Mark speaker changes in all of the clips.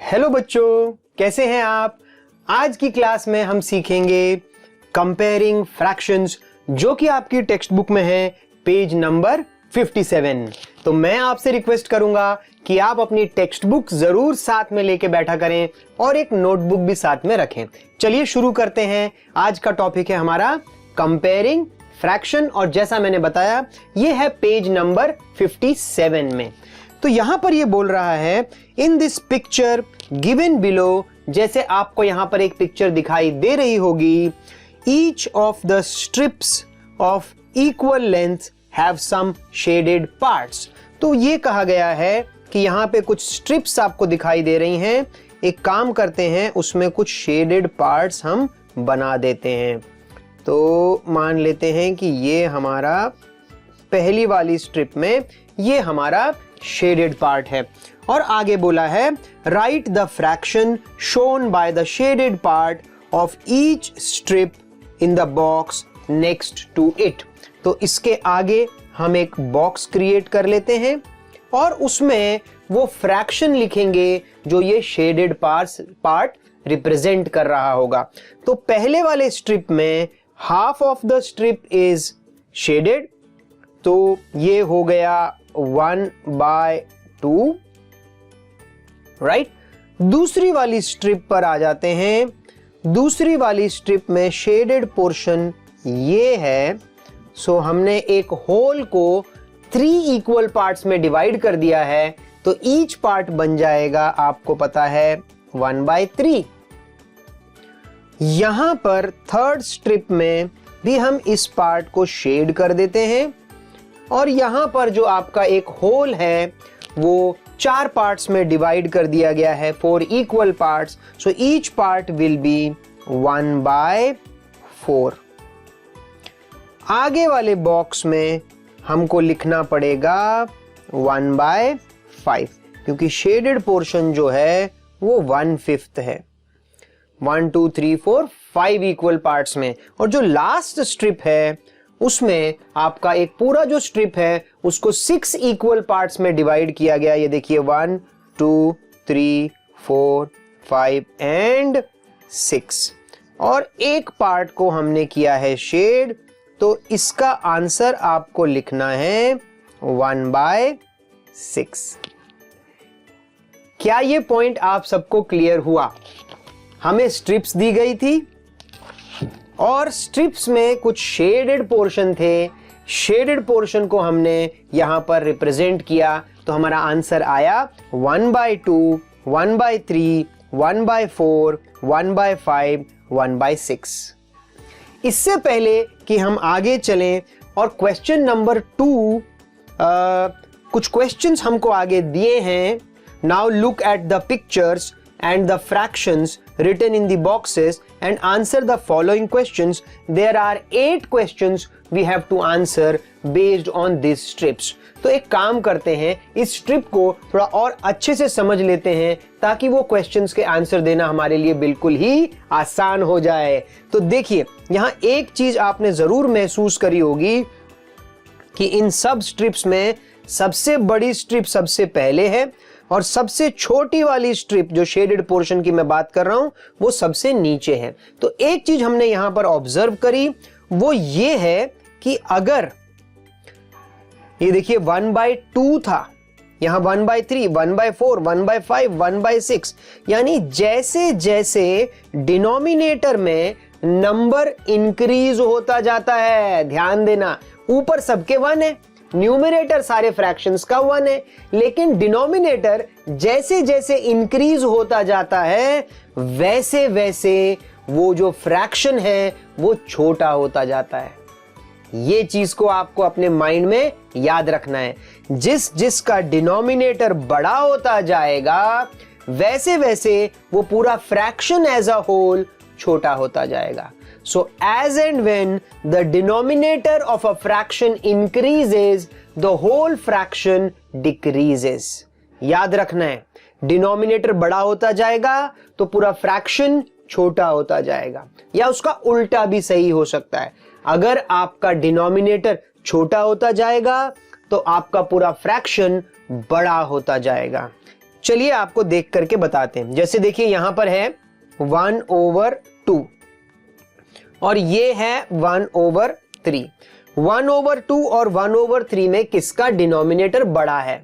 Speaker 1: Hello बच्चों, कैसे हैं आप। आज की क्लास में हम सीखेंगे कंपेयरिंग फ्रैक्शंस, जो कि आपकी टेक्स्ट बुक में है पेज नंबर 57। तो मैं आपसे रिक्वेस्ट करूंगा कि आप अपनी टेक्स्ट बुक जरूर साथ में लेके बैठा करें और एक नोटबुक भी साथ में रखें। चलिए शुरू करते हैं। आज का टॉपिक है हमारा कंपेयरिंग फ्रैक्शन और जैसा मैंने बताया ये है पेज नंबर 57 में। तो यहां पर ये बोल रहा है in this picture given below, जैसे आपको यहां पर एक पिक्चर दिखाई दे रही होगी, each of the strips of equal length have some shaded parts. तो ये कहा गया है कि यहां पे कुछ स्ट्रिप्स आपको दिखाई दे रही हैं। एक काम करते हैं, उसमें कुछ शेडेड पार्ट्स हम बना देते हैं। तो मान लेते हैं कि ये हमारा पहली वाली स्ट्रिप में ये हमारा शेडेड पार्ट है और आगे बोला है write the fraction shown by the shaded part of each strip in the box next to it. तो इसके आगे हम एक बॉक्स क्रिएट कर लेते हैं और उसमें वो फ्रैक्शन लिखेंगे जो ये शेडेड पार्ट रिप्रेजेंट कर रहा होगा। तो पहले वाले स्ट्रिप में half of the strip is shaded, तो ये हो गया 1/2, राइट। दूसरी वाली स्ट्रिप पर आ जाते हैं। दूसरी वाली स्ट्रिप में शेडेड पोर्शन ये है। सो हमने एक होल को 3 इक्वल पार्ट्स में डिवाइड कर दिया है, तो ईच पार्ट बन जाएगा, आपको पता है, 1/3। यहां पर थर्ड स्ट्रिप में भी हम इस पार्ट को शेड कर देते हैं और यहां पर जो आपका एक होल है वो 4 पार्ट्स में डिवाइड कर दिया गया है, 4 equal parts. So each part will be 1/4। आगे वाले बॉक्स में हमको लिखना पड़ेगा 1/5, क्योंकि शेडेड पोर्शन जो है वो 1/5 है। 1 2 3 4 5 इक्वल पार्ट्स में। और जो लास्ट स्ट्रिप है उसमें आपका एक पूरा जो स्ट्रिप है उसको 6 इक्वल पार्ट्स में डिवाइड किया गया। ये देखिए 1 2 3 4 5 एंड 6, और एक पार्ट को हमने किया है शेड। तो इसका आंसर आपको लिखना है 1/6। क्या ये पॉइंट आप सबको क्लियर हुआ? हमें स्ट्रिप्स दी गई थी और स्ट्रिप्स में कुछ शेडेड पोर्शन थे। शेडेड पोर्शन को हमने यहां पर रिप्रेजेंट किया, तो हमारा आंसर आया 1/2, 1/3, 1/4, 1/5, 1/6। इससे पहले कि हम आगे चलें और क्वेश्चन नंबर 2, कुछ क्वेश्चंस हमको आगे दिए हैं। Now look at the pictures and the fractions written in the boxes and answer the following questions. There are 8 questions we have to answer based on these strips. तो एक काम करते हैं, इस स्ट्रिप को थोड़ा और अच्छे से समझ लेते हैं ताकि वो क्वेश्चंस के आंसर देना हमारे लिए बिल्कुल ही आसान हो जाए। तो देखिए, यहाँ एक चीज आपने जरूर महसूस करी होगी कि इन सब स्ट्रिप्स में सबसे बड़ी स्ट्रिप सबसे पहले है और सबसे छोटी वाली स्ट्रिप जो शेडेड पोर्शन की मैं बात कर रहा हूं वो सबसे नीचे है। तो एक चीज हमने यहां पर ऑब्जर्व करी, वो ये है कि अगर ये देखिए 1/2 था, यहां 1/3, 1/4, 1/5, 1/6, यानी जैसे जैसे डिनोमिनेटर में नंबर इंक्रीज होता जाता है, ध्यान देना, ऊपर सबके 1 है, न्यूमरेटर सारे फ्रैक्शंस का 1 है, लेकिन डिनोमिनेटर जैसे जैसे इंक्रीज होता जाता है वैसे वैसे वो जो फ्रैक्शन है वो छोटा होता जाता है। ये चीज को आपको अपने माइंड में याद रखना है। जिस जिसका डिनोमिनेटर बड़ा होता जाएगा वैसे वैसे वो पूरा फ्रैक्शन एज अ होल छोटा होता जाएगा। So as and when the denominator of a fraction increases, the whole fraction decreases. याद रखना है, डिनोमिनेटर बड़ा होता जाएगा तो पूरा फ्रैक्शन छोटा होता जाएगा, या उसका उल्टा भी सही हो सकता है। अगर आपका डिनोमिनेटर छोटा होता जाएगा तो आपका पूरा फ्रैक्शन बड़ा होता जाएगा। चलिए आपको देख करके बताते हैं। जैसे देखिए यहां पर है 1/2 और ये है 1/3। 1/2 और 1/3 में किसका डिनोमिनेटर बड़ा है?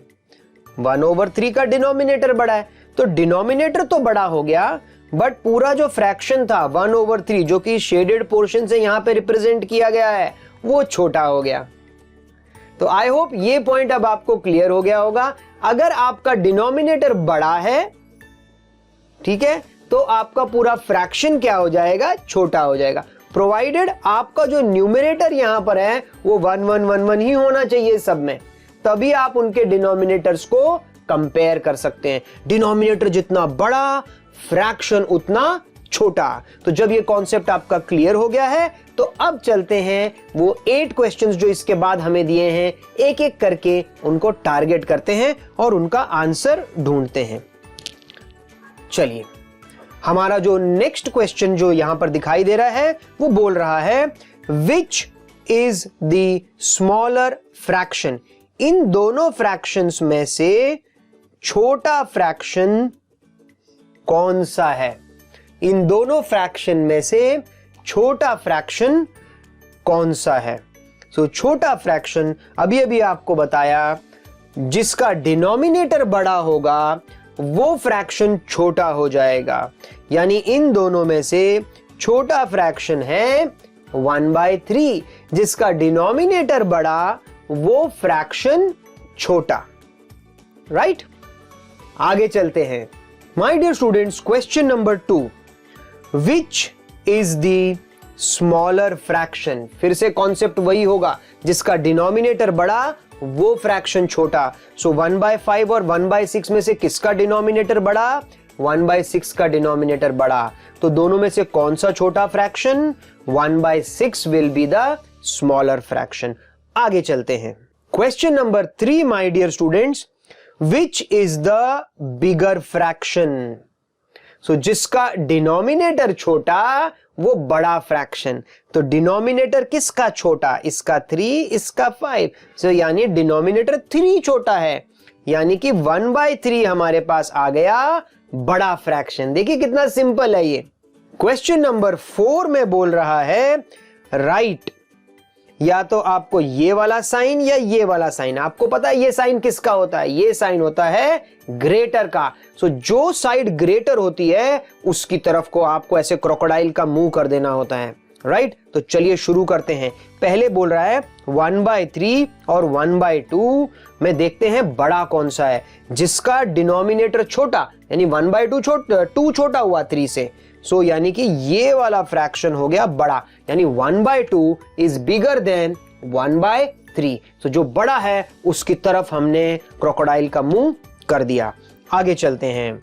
Speaker 1: 1/3 का डिनोमिनेटर बड़ा है, तो डिनोमिनेटर तो बड़ा हो गया, बट पूरा जो फ्रैक्शन था 1/3 जो कि शेडेड पोर्शन से यहां पे रिप्रेजेंट किया गया है वो छोटा हो गया। तो आई होप ये पॉइंट अब आपको क्लियर हो गया होगा। अगर आपका डिनोमिनेटर बड़ा है, ठीक है, तो आपका पूरा फ्रैक्शन क्या हो जाएगा? छोटा हो जाएगा, प्रोवाइडेड आपका जो न्यूमरेटर यहां पर है वो 1 1 1 1 ही होना चाहिए सब में, तभी आप उनके डिनोमिनेटर्स को कंपेयर कर सकते हैं। डिनोमिनेटर जितना बड़ा, फ्रैक्शन उतना छोटा। तो जब ये कॉन्सेप्ट आपका क्लियर हो गया है तो अब चलते हैं वो 8 क्वेश्चंस जो इसके बाद हमें दिए हैं, एक एक करके उनको टारगेट करते हैं और उनका आंसर ढूंढते हैं। चलिए, हमारा जो नेक्स्ट क्वेश्चन जो यहां पर दिखाई दे रहा है वो बोल रहा है which is the smaller fraction? इन दोनों फ्रैक्शंस में से छोटा फ्रैक्शन कौन सा है? इन दोनों फ्रैक्शन में से छोटा फ्रैक्शन कौन सा है? सो छोटा फ्रैक्शन अभी अभी आपको बताया, जिसका डिनोमिनेटर बड़ा होगा वो फ्रैक्शन छोटा हो जाएगा। यानी इन दोनों में से छोटा फ्रैक्शन है 1/3, जिसका डिनोमिनेटर बड़ा वो फ्रैक्शन छोटा। राइट? आगे चलते हैं। My dear students, question number 2, which is the smaller fraction? फिर से कॉन्सेप्ट वही होगा, जिसका डिनोमिनेटर बड़ा वो फ्रैक्शन छोटा। सो 1/5 और 1/6 में से किसका डिनोमिनेटर बड़ा? 1/6 का डिनोमिनेटर बड़ा। तो दोनों में से कौन सा छोटा fraction? 1/6 will be the smaller fraction. आगे चलते हैं। Question number 3 my dear students, which is the bigger fraction? So जिसका डिनोमिनेटर छोटा वो बड़ा फ्रैक्शन। तो डिनोमिनेटर किसका छोटा? इसका 3, इसका 5। सो यानी डिनोमिनेटर 3 छोटा है, यानी कि 1/3 हमारे पास आ गया बड़ा फ्रैक्शन। देखिए कितना सिंपल है ये। क्वेश्चन नंबर 4 में बोल रहा है राइट, या तो आपको ये वाला साइन या ये वाला साइन। आपको पता है ये साइन किसका होता है? ये साइन होता है ग्रेटर का। सो जो साइड ग्रेटर होती है उसकी तरफ को आपको ऐसे क्रोकोडाइल का मुंह कर देना होता है। राइट? तो चलिए शुरू करते हैं। पहले बोल रहा है 1/3 और 1/2 में देखते हैं बड़ा कौन सा है, जिसका डिनोमिनेटर छोटा, यानी 1/2 छोटा हुआ 3 से। सो यानी कि ये वाला फ्रैक्शन हो गया बड़ा, यानी 1/2 इज बिगर देन 1/3। सो जो बड़ा है उसकी तरफ हमने क्रोकोडाइल का मुंह कर दिया। आगे चलते हैं।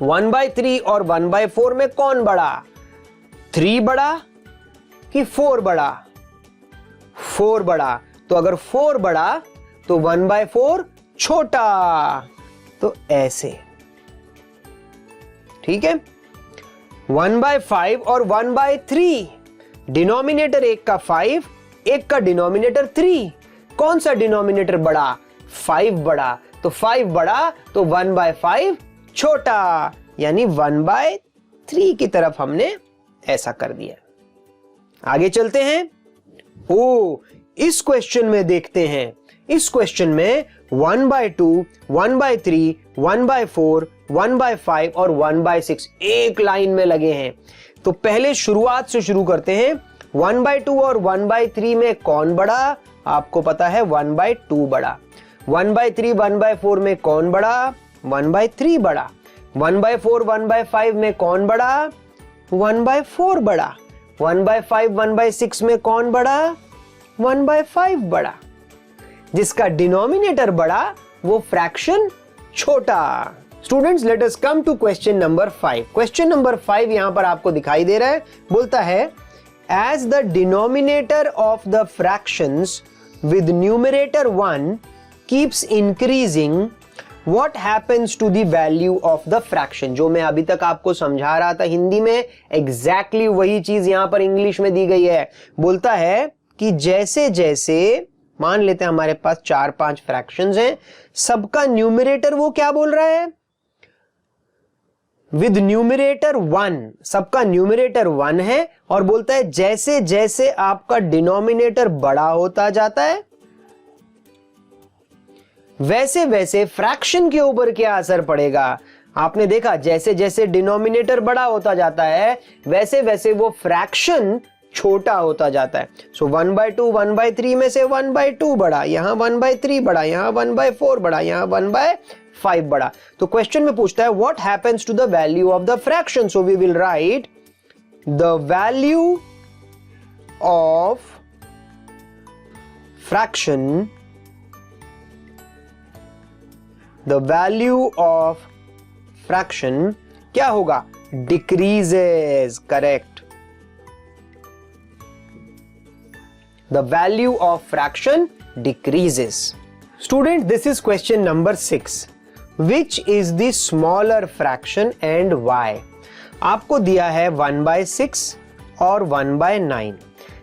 Speaker 1: 1/3 और 1/4 में कौन बड़ा? 3 बड़ा कि 4 बड़ा? 4 बड़ा। तो अगर 4 बड़ा तो 1/4 छोटा। तो ऐसे, ठीक है। 1/5 और 1/3, डिनोमिनेटर एक का 5, एक का डिनोमिनेटर 3। कौन सा डिनोमिनेटर बड़ा? 5 बड़ा। तो 5 बड़ा तो 1/5 छोटा, यानी 1/3 की तरफ हमने ऐसा कर दिया। आगे चलते हैं। इस क्वेश्चन में देखते हैं। इस क्वेश्चन में 1/2, 1/3, 1/4, 1/5 और 1/6 एक लाइन में लगे हैं। तो पहले शुरुआत से शुरू करते हैं। 1/2 और 1/3 में कौन बड़ा? आपको पता है 1/2 बड़ा। 1/3, 1/4 में कौन बड़ा? 1/3 बड़ा। 1/4, 1/5 में कौन बड़ा? 1/4 बड़ा। 1/5, 1/6 में कौन बड़ा? 1/5 बड़ा। जिसका डिनोमिनेटर बड़ा वो फ्रैक्शन छोटा। Students, let us come to question number 5। Question number 5 यहां पर आपको दिखाई दे रहा है। बोलता है as the denominator of the fractions with numerator 1 keeps increasing, what happens to the value of the fraction? जो मैं अभी तक आपको समझा रहा था हिंदी में, एग्जैक्टली वही चीज यहां पर इंग्लिश में दी गई है। बोलता है कि जैसे जैसे मान लेते हैं हमारे पास 4-5 फ्रैक्शंस हैं, सबका न्यूमरेटर वो क्या बोल रहा है? विद न्यूमरेटर 1, सबका न्यूमरेटर 1 है, और बोलता है जैसे जैसे आपका डिनोमिनेटर बड़ा होता जाता है वैसे वैसे फ्रैक्शन के ऊपर क्या असर पड़ेगा। आपने देखा जैसे जैसे डिनोमिनेटर बड़ा होता जाता है वैसे वैसे वो फ्रैक्शन छोटा होता जाता है। सो 1/2 1/3 में से 1/2 बड़ा, यहां 1/3 बड़ा, यहां 1/4 बड़ा, यहां 1/5 बड़ा। तो क्वेश्चन में पूछता है what happens to the value of the fraction. So we will write the value of fraction, the value of fraction क्या होगा, decreases, correct. The value of fraction decreases. Student, this is question number 6. Which is the smaller fraction and why? आपको दिया है 1/6 और 1/9.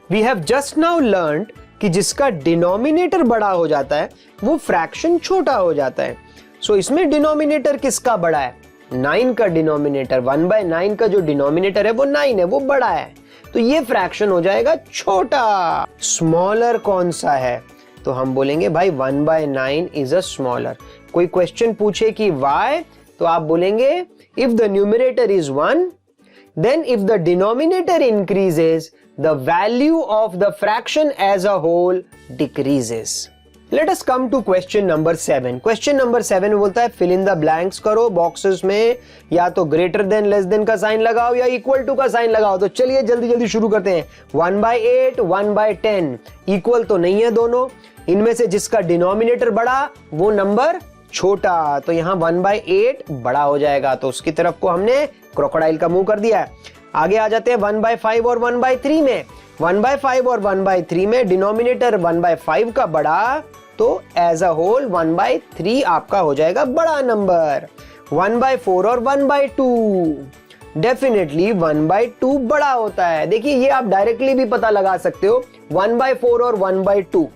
Speaker 1: We have just now learned कि जिसका denominator बड़ा हो जाता है वो फ्रैक्शन छोटा हो जाता है। सो इसमें डिनोमिनेटर किसका बड़ा है, 9 का डिनोमिनेटर, 1/9 का जो डिनोमिनेटर है वो 9 है, वो बड़ा है, तो ये फ्रैक्शन हो जाएगा छोटा। स्मॉलर कौन सा है, तो हम बोलेंगे भाई 1/9 इज अ स्मॉलर। कोई क्वेश्चन पूछे कि व्हाई, तो आप बोलेंगे if the numerator is 1 then if the denominator increases the value of the fraction as a whole decreases. Let us come to question number 7. Question number 7 में बोलता है fill in the blanks करो, boxes में या तो greater than less than का sign लगाओ या equal to का साइन लगाओ। तो चलिए जल्दी जल्दी शुरू करते हैं। 1/8 1/10 इक्वल तो नहीं है दोनों, इनमें से जिसका डिनोमिनेटर बड़ा वो नंबर छोटा, तो यहां 1/8 बड़ा हो जाएगा, तो उसकी तरफ को हमने क्रोकोडाइल का मुंह कर दिया है। आगे आ जाते हैं 1/5 और 1/3 में। 1/5 और 1/3 में डिनोमिनेटर 1/5 का बड़ा, तो एज अ होल 1/3 आपका हो जाएगा बड़ा नंबर। 1/4 और 1/2 डेफिनेटली 1/2 बड़ा होता है। देखिए ये आप डायरेक्टली भी पता लगा सकते हो, 1/4 और 1/2।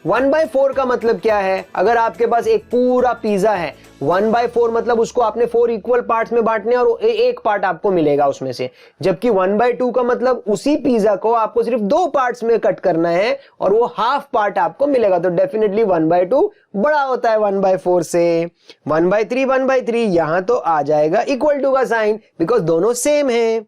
Speaker 1: 1/4 का मतलब क्या है, अगर आपके पास एक पूरा पिज्जा है, 1/4 मतलब उसको आपने 4 इक्वल पार्ट्स में बांटने और एक पार्ट आपको मिलेगा उसमें से, जबकि 1/2 का मतलब उसी पिज्जा को आपको सिर्फ 2 पार्ट्स में कट करना है और वो हाफ पार्ट आपको मिलेगा, तो डेफिनेटली 1/2 बड़ा होता है 1/4 से। 1/3 1/3 यहां तो आ जाएगा इक्वल टू का साइन, बिकॉज दोनों सेम है।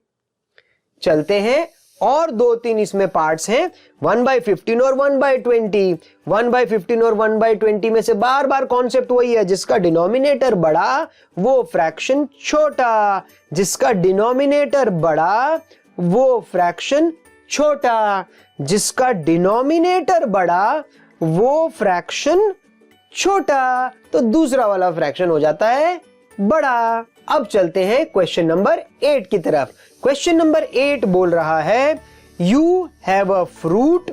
Speaker 1: चलते हैं, और 2-3 इसमें पार्ट्स हैं, 1/15 और 1/20। 1/15 और 1/20 में से बार बार कॉन्सेप्ट वही है, जिसका डिनोमिनेटर बड़ा वो फ्रैक्शन छोटा, जिसका डिनोमिनेटर बड़ा वो फ्रैक्शन छोटा, जिसका डिनोमिनेटर बड़ा वो फ्रैक्शन छोटा, तो दूसरा वाला फ्रैक्शन हो जाता है बड़ा। अब चलते हैं क्वेश्चन नंबर 8 की तरफ। क्वेश्चन नंबर 8 बोल रहा है you have a fruit,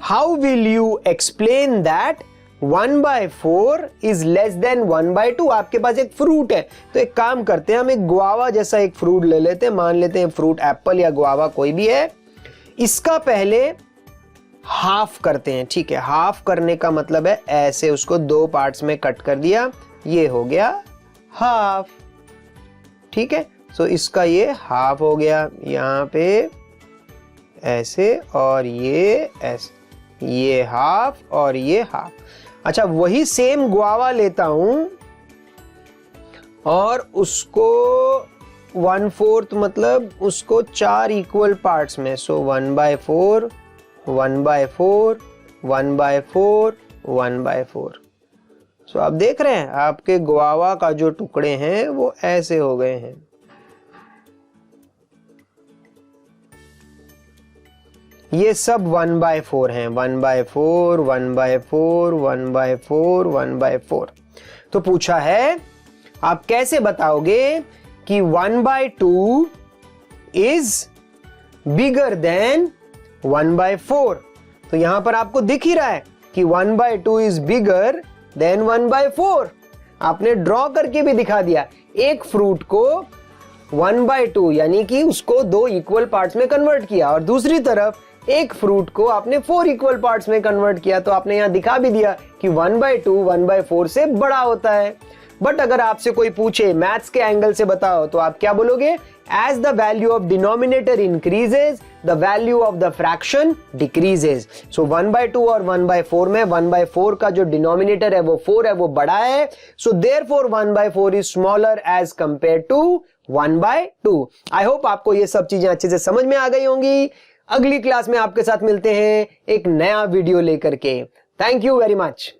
Speaker 1: how will you explain that 1/4 is less than 1/2। आपके पास एक फ्रूट है, तो एक काम करते हैं, हम एक गुआवा जैसा एक फ्रूट ले लेते हैं, मान लेते हैं फ्रूट एप्पल या गुआवा कोई भी है, इसका पहले हाफ करते हैं। ठीक है, हाफ करने का मतलब है ऐसे उसको 2 पार्ट्स में कट कर दिया, ये हो गया हाफ। ठीक है, सो इसका ये हाफ हो गया, यहां पे ऐसे और ये ऐसे, ये हाफ और ये हाफ। अच्छा, वही सेम गुआवा लेता हूं और उसको 1/4 मतलब उसको 4 इक्वल पार्ट्स में, सो 1/4 1/4 1/4 1/4। सो आप देख रहे हैं आपके गुआवा का जो टुकड़े हैं वो ऐसे हो गए हैं। ये सब 1/4 हैं, 1/4 1/4 1/4 1/4। तो पूछा है आप कैसे बताओगे कि 1/2 इज बिगर देन 1/4। तो यहां पर आपको दिख ही रहा है कि 1/2 इज बिगर देन 1/4। आपने ड्रॉ करके भी दिखा दिया, एक फ्रूट को 1/2 यानी कि उसको 2 इक्वल पार्ट्स में कन्वर्ट किया, और दूसरी तरफ एक फ्रूट को आपने 4 इक्वल पार्ट्स में कन्वर्ट किया, तो आपने यहां दिखा भी दिया कि 1/2 1/4 से बड़ा होता है। बट अगर आपसे कोई पूछे मैथ्स के एंगल से बताओ तो आप क्या बोलोगे? As the value of denominator increases the value of the fraction decreases. So 1/2 और 1/4 में 1/4 का जो डिनोमिनेटर है वो 4 है, वो बड़ा है, so therefore 1/4 is smaller as compare to 1/2। I hope आपको ये सब चीजें अच्छे से समझ में आ गई होंगी। अगली क्लास में आपके साथ मिलते हैं एक नया वीडियो लेकर के। Thank you very much.